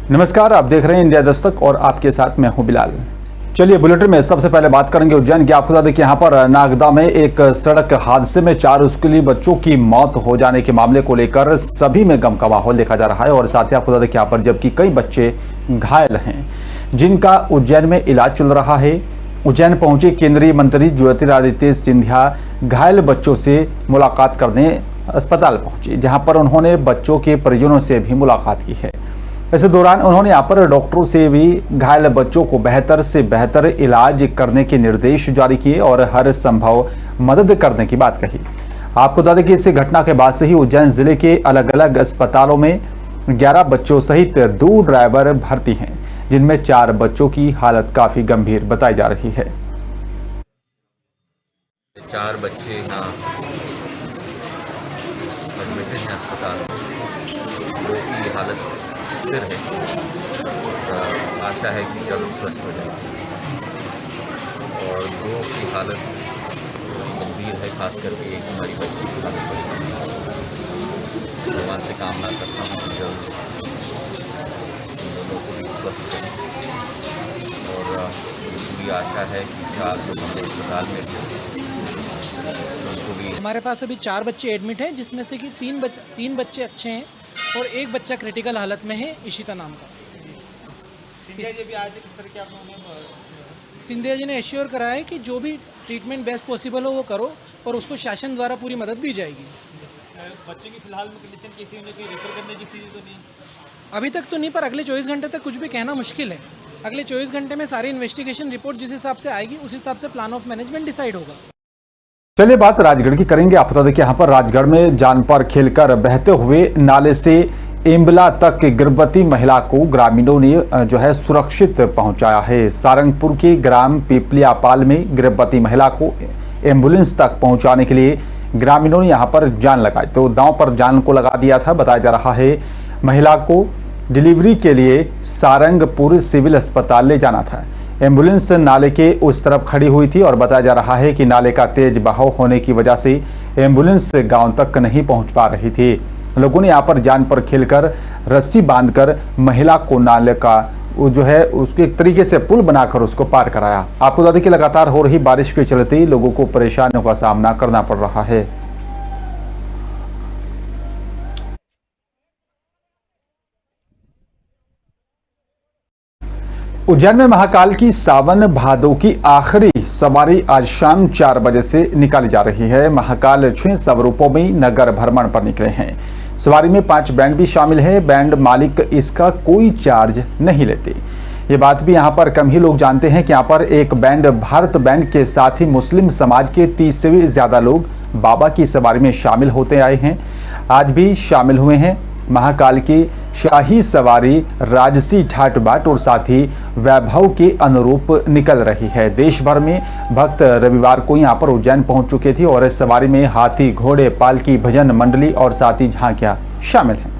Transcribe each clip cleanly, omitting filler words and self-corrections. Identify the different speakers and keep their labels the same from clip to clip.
Speaker 1: नमस्कार, आप देख रहे हैं इंडिया दस्तक और आपके साथ मैं हूं बिलाल। चलिए बुलेटिन में सबसे पहले बात करेंगे उज्जैन की। आपको बता दें कि यहां पर नागदा में एक सड़क हादसे में 4 स्कूली बच्चों की मौत हो जाने के मामले को लेकर सभी में गम का माहौल देखा जा रहा है और साथ ही आपको बता दें कि यहां पर जबकि कई बच्चे घायल हैं जिनका उज्जैन में इलाज चल रहा है। उज्जैन पहुंचे केंद्रीय मंत्री ज्योतिरादित्य सिंधिया घायल बच्चों से मुलाकात करने अस्पताल पहुंचे, जहां पर उन्होंने बच्चों के परिजनों से भी मुलाकात की है। इस दौरान उन्होंने यहाँ पर डॉक्टरों से भी घायल बच्चों को बेहतर से बेहतर इलाज करने के निर्देश जारी किए और हर संभव मदद करने की बात कही। आपको बता दें कि इस घटना के बाद से ही उज्जैन जिले के अलग अलग अस्पतालों में 11 बच्चों सहित 2 ड्राइवर भर्ती हैं, जिनमें 4 बच्चों की हालत काफी गंभीर बताई जा रही है।
Speaker 2: 4 बच्चे यहाँ एडमिटेड हैं अस्पताल, 2 की हालत स्थिर है और आशा है कि जल्द स्वस्थ हो जाएगी और 2 की हालत गंभीर है, खास करके एक हमारी बच्ची की हालत बड़ी गंभीर है। भगवान से कामना करता हूँ कि जल्द इन दोनों को भी स्वस्थ करें और पूरी आशा है कि 4 लोग हमारे अस्पताल में भी।
Speaker 3: हमारे पास अभी 4 बच्चे एडमिट हैं, जिसमें से कि 3 बच्चे अच्छे हैं और एक बच्चा क्रिटिकल हालत में है, इशिता नाम का। सिंधिया जी ने एश्योर करा है कि जो भी ट्रीटमेंट बेस्ट पॉसिबल हो वो करो और उसको शासन द्वारा पूरी मदद दी जाएगी।
Speaker 4: बच्चे की फिलहाल में कंडीशन कैसी होने की रेफर करने की चीज़ तो नहीं
Speaker 3: अभी तक तो नहीं, पर अगले 24 घंटे तक कुछ भी कहना मुश्किल है। अगले 24 घंटे में सारी इन्वेस्टिगेशन रिपोर्ट जिस हिसाब से आएगी उस हिसाब से प्लान ऑफ मैनेजमेंट डिसाइड होगा।
Speaker 1: चलिए बात राजगढ़ की करेंगे। आप बता दें कि यहाँ पर राजगढ़ में जान पर खेलकर बहते हुए नाले से एम्बला तक गर्भवती महिला को ग्रामीणों ने जो है सुरक्षित पहुंचाया है। सारंगपुर के ग्राम पिपलियापाल में गर्भवती महिला को एम्बुलेंस तक पहुंचाने के लिए ग्रामीणों ने यहां पर जान लगाई, तो दांव पर जान को लगा दिया था। बताया जा रहा है महिला को डिलीवरी के लिए सारंगपुर सिविल अस्पताल ले जाना था। एम्बुलेंस नाले के उस तरफ खड़ी हुई थी और बताया जा रहा है कि नाले का तेज बहाव होने की वजह से एम्बुलेंस गांव तक नहीं पहुंच पा रही थी। लोगों ने यहां पर जान पर खेलकर रस्सी बांधकर महिला को नाले का जो है उसके एक तरीके से पुल बनाकर उसको पार कराया। आपको बता दें कि लगातार हो रही बारिश के चलते लोगों को परेशानियों का सामना करना पड़ रहा है। उज्जैन में महाकाल की सावन भादो की आखिरी सवारी आज शाम 4 बजे से निकाली जा रही है। महाकाल 6 स्वरूपों में नगर भ्रमण पर निकले हैं। सवारी में 5 बैंड भी शामिल हैं। बैंड मालिक इसका कोई चार्ज नहीं लेते। ये बात भी यहाँ पर कम ही लोग जानते हैं कि यहाँ पर एक बैंड भारत बैंड के साथ ही मुस्लिम समाज के 30 से भी ज्यादा लोग बाबा की सवारी में शामिल होते आए हैं, आज भी शामिल हुए हैं। महाकाल की शाही सवारी राजसी ठाट बाट और साथ ही वैभव के अनुरूप निकल रही है। देश भर में भक्त रविवार को यहां पर उज्जैन पहुंच चुके थे और इस सवारी में हाथी, घोड़े, पालकी, भजन मंडली और साथ ही झांकियां शामिल हैं।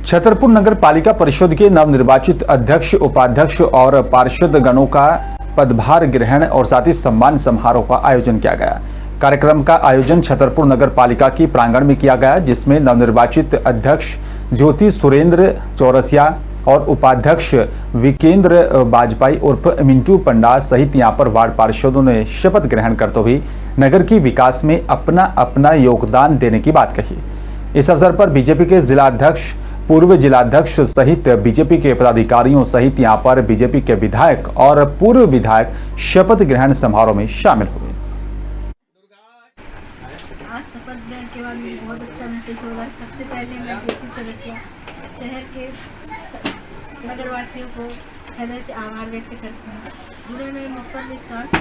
Speaker 1: छतरपुर नगर पालिका परिषद के नवनिर्वाचित अध्यक्ष, उपाध्यक्ष और पार्षद गणों का पदभार ग्रहण और साथ ही सम्मान समारोह का आयोजन किया गया। कार्यक्रम का आयोजन छतरपुर नगर पालिका की प्रांगण में किया गया, जिसमें नवनिर्वाचित अध्यक्ष ज्योति सुरेंद्र चौरसिया और उपाध्यक्ष विकेंद्र बाजपाई उर्फ मिंटू पंडा सहित यहां पर वार्ड पार्षदों ने शपथ ग्रहण करते हुए नगर के विकास में अपना अपना योगदान देने की बात कही। इस अवसर पर बीजेपी के जिलाध्यक्ष, पूर्व जिलाध्यक्ष सहित बीजेपी के पदाधिकारियों सहित यहां पर बीजेपी के विधायक और पूर्व विधायक शपथ ग्रहण समारोह में शामिल हुए।
Speaker 5: आज शपथ ग्रहण के बाद मुझे बहुत अच्छा महसूस हो रहा है। सबसे पहले मैं ज्योति चौरसिया शहर के नगरवासियों को हृदय से आभार व्यक्त करती हूँ। उन्होंने मुझ पर विश्वास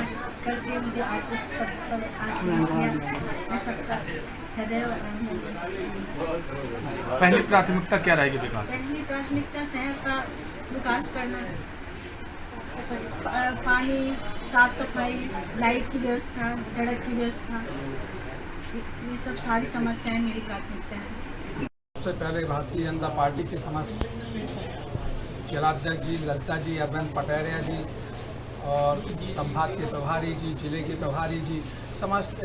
Speaker 5: करके मुझे आज इस पद पर आसीन किया। मैं सबका हृदय।
Speaker 4: पहली प्राथमिकता क्या रहेगी विकास?
Speaker 5: पहली प्राथमिकता शहर का विकास करना, पानी, साफ सफाई, लाइट की व्यवस्था, सड़क की व्यवस्था, ये सब सारी समस्याएं मेरी प्राथमिकता है।
Speaker 6: सबसे पहले भारतीय जनता पार्टी के समस्त जिलाध्यक्ष जी, ललिता जी, अरविंद पटेरिया जी और संभाग के प्रभारी जी, जिले के प्रभारी जी, समस्त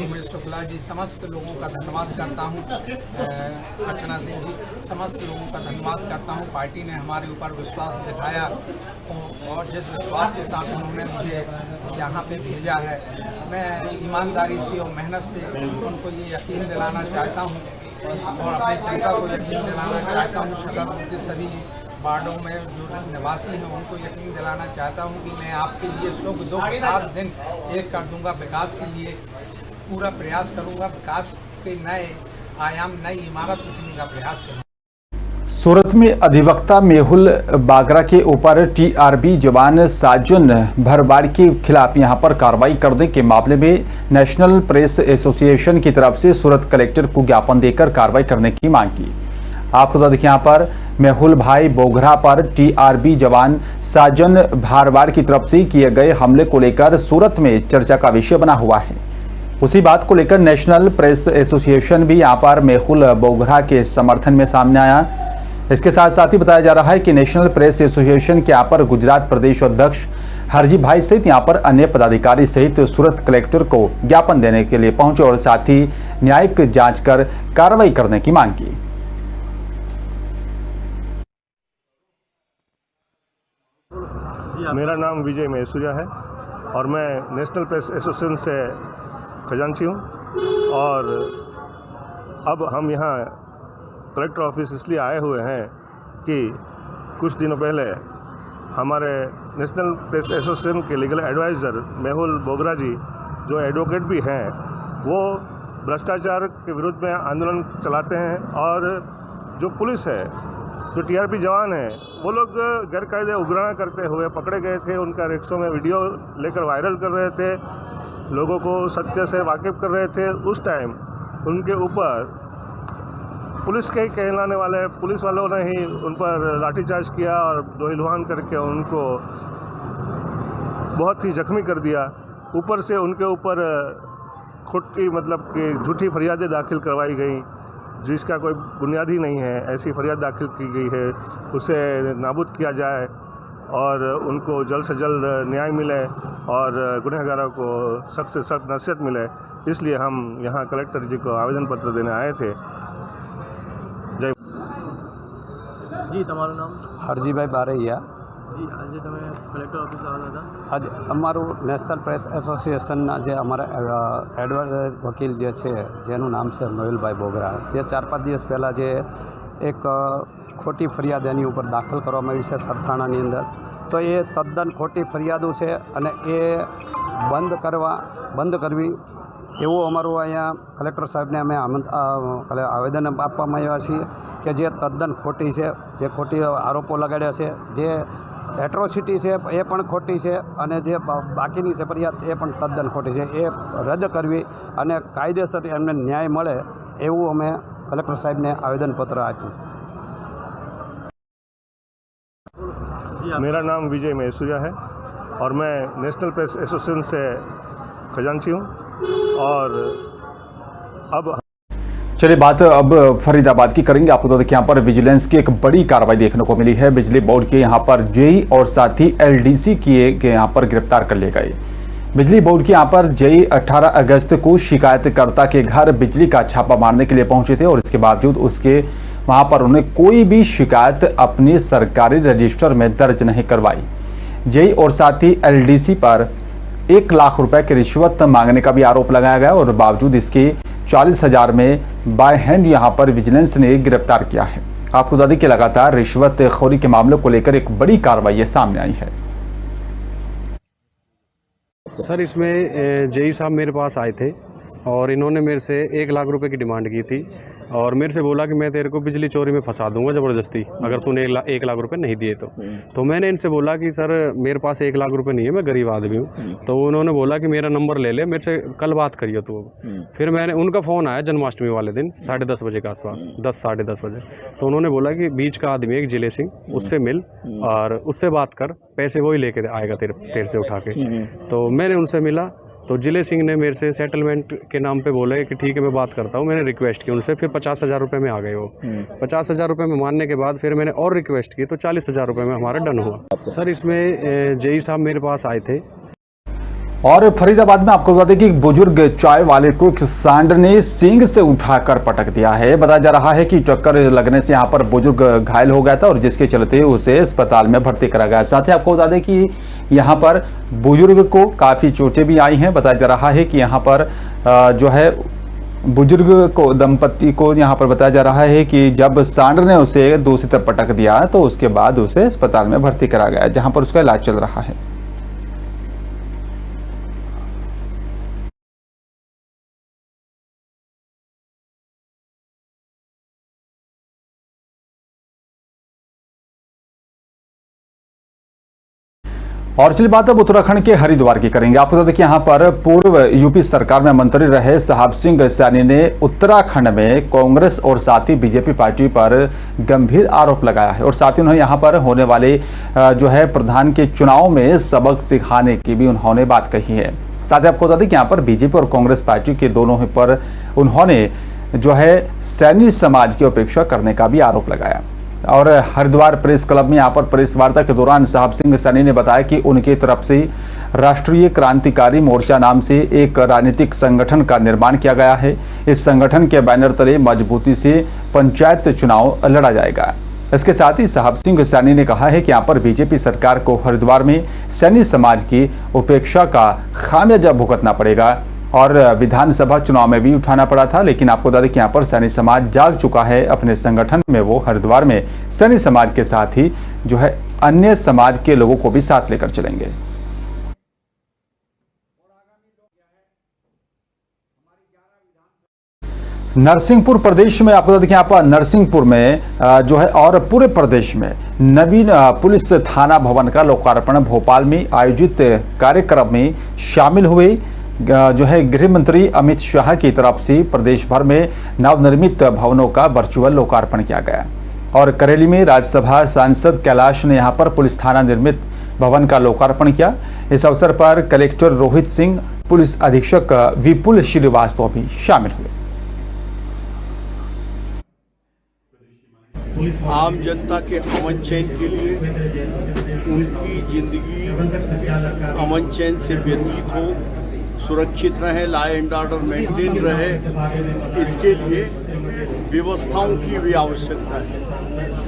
Speaker 6: उमेश शुक्ला जी, समस्त लोगों का धन्यवाद करता हूँ। अर्चना सिंह जी, समस्त लोगों का धन्यवाद करता हूँ। पार्टी ने हमारे ऊपर विश्वास दिखाया और जिस विश्वास के साथ उन्होंने मुझे यहाँ पे भेजा है, मैं ईमानदारी से और मेहनत से उनको ये यकीन दिलाना चाहता हूँ और अपनी जनता को यकीन दिलाना चाहता हूँ। छतरपुर के सभी वार्डों में जो निवासी हैं उनको यकीन दिलाना चाहता हूँ कि मैं आपके लिए सुख दुख 7 दिन एक कर दूंगा। विकास के लिए पूरा प्रयास करूंगा, विकास के नए आयाम, नई इमारत रखने का प्रयास करूंगा।
Speaker 1: सूरत में अधिवक्ता मेहुल बागरा के ऊपर टीआरबी जवान साजन भरवाड़ के खिलाफ यहां पर कार्रवाई करने के मामले में नेशनल प्रेस एसोसिएशन की तरफ से सूरत कलेक्टर को ज्ञापन देकर कार्रवाई करने की मांग की। आपको बता दें कि यहां पर मेहुल भाई बोगरा पर टीआरबी जवान साजन भारवाड़ की तरफ से किए गए हमले को लेकर सूरत में चर्चा का विषय बना हुआ है। उसी बात को लेकर नेशनल प्रेस एसोसिएशन भी यहां पर मेहुल बोगरा के समर्थन में सामने आया। इसके साथ साथ ही बताया जा रहा है कि नेशनल प्रेस एसोसिएशन के यहाँ पर गुजरात प्रदेश अध्यक्ष हरजी भाई सहित यहाँ पर अन्य पदाधिकारी सहित सूरत कलेक्टर को ज्ञापन देने के लिए पहुंचे और साथ ही न्यायिक जांच कर कार्रवाई करने की मांग की।
Speaker 7: मेरा नाम विजय मैसूरिया है और मैं नेशनल प्रेस एसोसिएशन से खजांची हूँ और अब हम यहाँ कलेक्टर ऑफिस इसलिए आए हुए हैं कि कुछ दिनों पहले हमारे नेशनल प्रेस एसोसिएशन के लीगल एडवाइज़र मेहुल बोगरा जी, जो एडवोकेट भी हैं, वो भ्रष्टाचार के विरुद्ध में आंदोलन चलाते हैं और जो पुलिस है, जो टीआरपी जवान हैं, वो लोग गैरकायदे उग्राणा करते हुए पकड़े गए थे। उनका रिक्शों में वीडियो लेकर वायरल कर रहे थे, लोगों को सत्य से वाकिफ कर रहे थे। उस टाइम उनके ऊपर पुलिस के ही कहलाने वाले पुलिस वालों ने ही उन पर लाठीचार्ज किया और दोहिलवान करके उनको बहुत ही जख्मी कर दिया। ऊपर से उनके ऊपर खोटी मतलब कि झूठी फरियादें दाखिल करवाई गई जिसका कोई बुनियाद ही नहीं है। ऐसी फरियाद दाखिल की गई है, उसे नाबूद किया जाए और उनको जल्द से जल्द न्याय मिले और गुनहगारों को सख्त से सख्त नसीहत मिले। इसलिए हम यहाँ कलेक्टर जी को आवेदन पत्र देने आए थे।
Speaker 4: जी, તમારું નામ?
Speaker 8: હરજીભાઈ બારૈયા।
Speaker 4: जी, આજે તમે કલેક્ટર ઓફિસ આવ્યા હતા?
Speaker 8: આજે અમારું નેશનલ પ્રેસ એસોસિએશનના જે અમારા એડવાઇઝર વકીલ જે છે, જેનું નામ છે મેહુલભાઈ બોગરા, જે 4-5 દિવસ પહેલાં જે એક ખોટી ફરિયાદ એની ઉપર દાખલ કરવામાં આવી છે સરથાણાની અંદર, તો એ તદ્દન ખોટી ફરિયાદો છે અને એ બંધ કરવી એવું અમારું અહીંયા કલેક્ટર સાહેબને અમે આવેદન આપવામાં આવ્યા છીએ કે જે તદ્દન ખોટી છે, જે ખોટી આરોપો લગાડ્યા છે, જે એટ્રોસિટી છે એ પણ ખોટી છે અને જે બાકીની છે ફરિયાદ એ પણ તદ્દન ખોટી છે, એ રદ કરવી અને કાયદેસર એમને ન્યાય મળે એવું અમે કલેક્ટર સાહેબને આવેદનપત્ર આપ્યું।
Speaker 7: मेरा नाम विजय मैसूरिया है और मैं नेशनल प्रेस एसोसिएशन से खजांची हूँ और अब
Speaker 1: चलिए बात अब फरीदाबाद की करेंगे। आपको तो देखिए यहाँ पर विजिलेंस की एक बड़ी कार्रवाई देखने को मिली है। बिजली बोर्ड के यहाँ पर जेई और साथ ही एलडीसी के यहाँ पर गिरफ्तार कर लिए गए। बिजली बोर्ड के यहाँ पर जेई 18 अगस्त को शिकायतकर्ता के घर बिजली का छापा मारने के लिए पहुंचे थे और इसके बावजूद उसके वहां पर उन्हें कोई भी शिकायत अपनी सरकारी रजिस्टर में दर्ज नहीं करवाई। जेई और साथ ही एलडीसी पर 1 लाख रुपए की रिश्वत मांगने का भी आरोप लगाया गया और बावजूद इसके 40,000 में बाय हैंड यहां पर विजिलेंस ने गिरफ्तार किया है। आपको बता दें कि लगातार रिश्वतखोरी के मामलों को लेकर एक बड़ी कार्रवाई सामने आई है।
Speaker 9: सर, इसमें जेई साहब मेरे पास आए थे और इन्होंने मेरे से 1 लाख रुपए की डिमांड की थी और मेरे से बोला कि मैं तेरे को बिजली चोरी में फंसा दूंगा ज़बरदस्ती अगर तूने 1 लाख रुपए नहीं दिए तो मैंने इनसे बोला कि सर मेरे पास 1 लाख रुपए नहीं है, मैं गरीब आदमी हूँ। तो उन्होंने बोला कि मेरा नंबर ले ले, मेरे से कल बात करिए तू। फिर मैंने उनका फ़ोन आया जन्माष्टमी वाले दिन 10:30 बजे के आसपास, 10 साढ़े 10 बजे। तो उन्होंने बोला कि बीच का आदमी एक जिले सिंह, उससे मिल और उससे बात कर, पैसे वही लेके आएगा तेरे से उठा के। तो मैंने उनसे मिला तो जिले सिंह ने मेरे से सेटलमेंट के नाम पे बोले कि ठीक है मैं बात करता हूँ। मैंने रिक्वेस्ट की उनसे, फिर 50,000 रुपये में आ गए वो। 50,000 रुपये में मानने के बाद फिर मैंने और रिक्वेस्ट की तो 40,000 रुपये में हमारा डन हुआ। सर इसमें जेई साहब मेरे पास आए थे।
Speaker 1: और फरीदाबाद में आपको बता दें कि बुजुर्ग चाय वाले को एक सांड ने सींग से उठाकर पटक दिया है। बताया जा रहा है कि टक्कर लगने से यहां पर बुजुर्ग घायल हो गया था और जिसके चलते उसे अस्पताल में भर्ती करा गया। साथ ही आपको बता दें कि यहां पर बुजुर्ग को काफी चोटें भी आई हैं। बताया जा रहा है कि यहां पर जो है बुजुर्ग को, दंपति को यहां पर बताया जा रहा है कि जब सांड ने उसे दूसरी तरफ पटक दिया तो उसके बाद उसे अस्पताल में भर्ती करा गया, जहां पर उसका इलाज चल रहा है। और चलिए बात अब उत्तराखंड के हरिद्वार की करेंगे। आपको बता दें कि यहाँ पर पूर्व यूपी सरकार में मंत्री रहे साहब सिंह सैनी ने उत्तराखंड में कांग्रेस और साथ ही बीजेपी पार्टी पर गंभीर आरोप लगाया है और साथ ही उन्होंने यहाँ पर होने वाले जो है प्रधान के चुनाव में सबक सिखाने की भी उन्होंने बात कही है। साथ ही आपको बता दें कि यहाँ पर बीजेपी और कांग्रेस पार्टी के दोनों पर उन्होंने जो है सैनी समाज की उपेक्षा करने का भी आरोप लगाया। और हरिद्वार प्रेस क्लब में यहाँ पर प्रेस वार्ता के दौरान साहब सिंह सैनी ने बताया कि उनकी तरफ से राष्ट्रीय क्रांतिकारी मोर्चा नाम से एक राजनीतिक संगठन का निर्माण किया गया है। इस संगठन के बैनर तले मजबूती से पंचायत चुनाव लड़ा जाएगा। इसके साथ ही साहब सिंह सैनी ने कहा है कि यहाँ पर बीजेपी सरकार को हरिद्वार में सैनी समाज की उपेक्षा का खामियाजा भुगतना पड़ेगा और विधानसभा चुनाव में भी उठाना पड़ा था, लेकिन आपको बता दें कि यहाँ पर सैनी समाज जाग चुका है अपने संगठन में। वो हरिद्वार में सैनी समाज के साथ ही जो है अन्य समाज के लोगों को भी साथ लेकर चलेंगे। नरसिंहपुर प्रदेश में आपको बता दें कि यहाँ पर नरसिंहपुर में जो है और पूरे प्रदेश में नवीन पुलिस थाना भवन का लोकार्पण भोपाल में आयोजित कार्यक्रम में शामिल हुए। जो है गृह मंत्री अमित शाह की तरफ से प्रदेश भर में नवनिर्मित भवनों का वर्चुअल लोकार्पण किया गया और करेली में राज्यसभा सांसद कैलाश ने यहां पर पुलिस थाना निर्मित भवन का लोकार्पण किया। इस अवसर पर कलेक्टर रोहित सिंह, पुलिस अधीक्षक विपुल श्रीवास्तव भी शामिल हुए।
Speaker 10: आम जनता के अमन चैन के लिए, उनकी जिंदगी अमन चैन से व्यतीत हो, सुरक्षित रहे, लॉ एंड ऑर्डर मेंटेन रहे, इसके लिए व्यवस्थाओं की भी आवश्यकता है।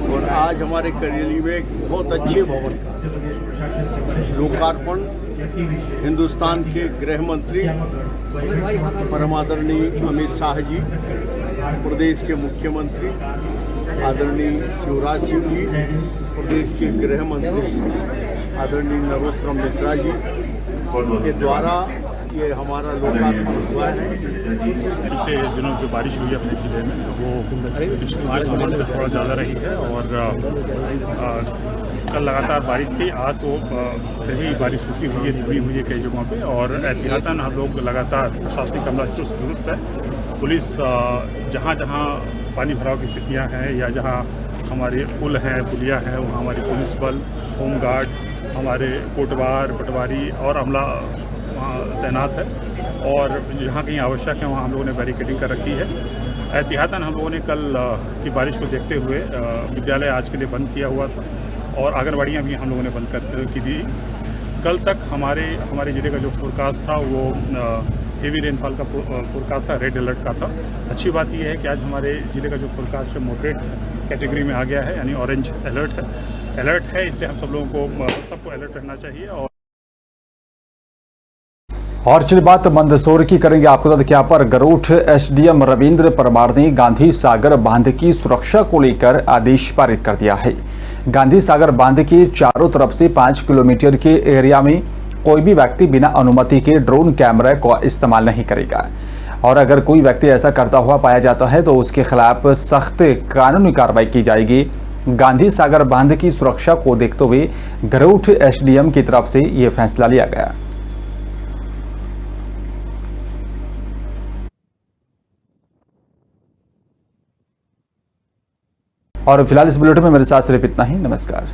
Speaker 10: और आज हमारे करेली में एक बहुत अच्छे भवन का लोकार्पण हिंदुस्तान के गृह मंत्री परम आदरणीय अमित शाह जी, प्रदेश के मुख्यमंत्री आदरणीय शिवराज सिंह जी, प्रदेश के गृह मंत्री आदरणीय नरोत्तम मिश्रा जी के द्वारा ये हमारा लोकार्पण हुआ है।
Speaker 11: पिछले दिनों जो बारिश हुई अपने जिले में वो पिछले थोड़ा ज़्यादा रही है और कल लगातार बारिश थी। आज तो भी बारिश रुकी हुई है, धीमी हुई है कई जगहों पे और एहतियातन हम लोग लगातार प्रशासनिक अमला चुस्त दुरुस्त है। पुलिस जहाँ जहाँ पानी भराव की स्थितियाँ हैं या जहाँ हमारे पुल हैं, पुलिया हैं, वहाँ हमारी पुलिस बल, होमगार्ड, हमारे कोटवार, पटवारी और अमला वहाँ तैनात है और जहाँ कहीं आवश्यक है वहाँ हम लोगों ने बैरिकेडिंग कर रखी है। एहतियातन हम लोगों ने कल की बारिश को देखते हुए विद्यालय आज के लिए बंद किया हुआ था और आंगनबाड़ियाँ भी हम लोगों ने बंद कर की थी। कल तक हमारे ज़िले का जो फोरकास्ट था वो हेवी रेनफॉल का फोरकास्ट था, रेड अलर्ट का था। अच्छी बात यह है कि आज हमारे ज़िले का जो फोरकास्ट है मॉडरेट कैटेगरी में आ गया है, यानी ऑरेंज अलर्ट है। इसलिए हम सब लोगों को सबको अलर्ट रहना चाहिए।
Speaker 1: और चलिए बात मंदसौर की करेंगे। आपको बता दें कि यहाँ पर गरूठ एसडीएम रविंद्र परमार ने गांधी सागर बांध की सुरक्षा को लेकर आदेश पारित कर दिया है। गांधी सागर बांध के चारों तरफ से 5 किलोमीटर के एरिया में कोई भी व्यक्ति बिना अनुमति के ड्रोन कैमरा का इस्तेमाल नहीं करेगा और अगर कोई व्यक्ति ऐसा करता हुआ पाया जाता है तो उसके खिलाफ सख्त कानूनी कार्रवाई की जाएगी। गांधी सागर बांध की सुरक्षा को देखते हुए गरूठ एसडीएम की तरफ से यह फैसला लिया गया। और फिलहाल इस बुलेटिन में मेरे साथ सिर्फ इतना ही। नमस्कार।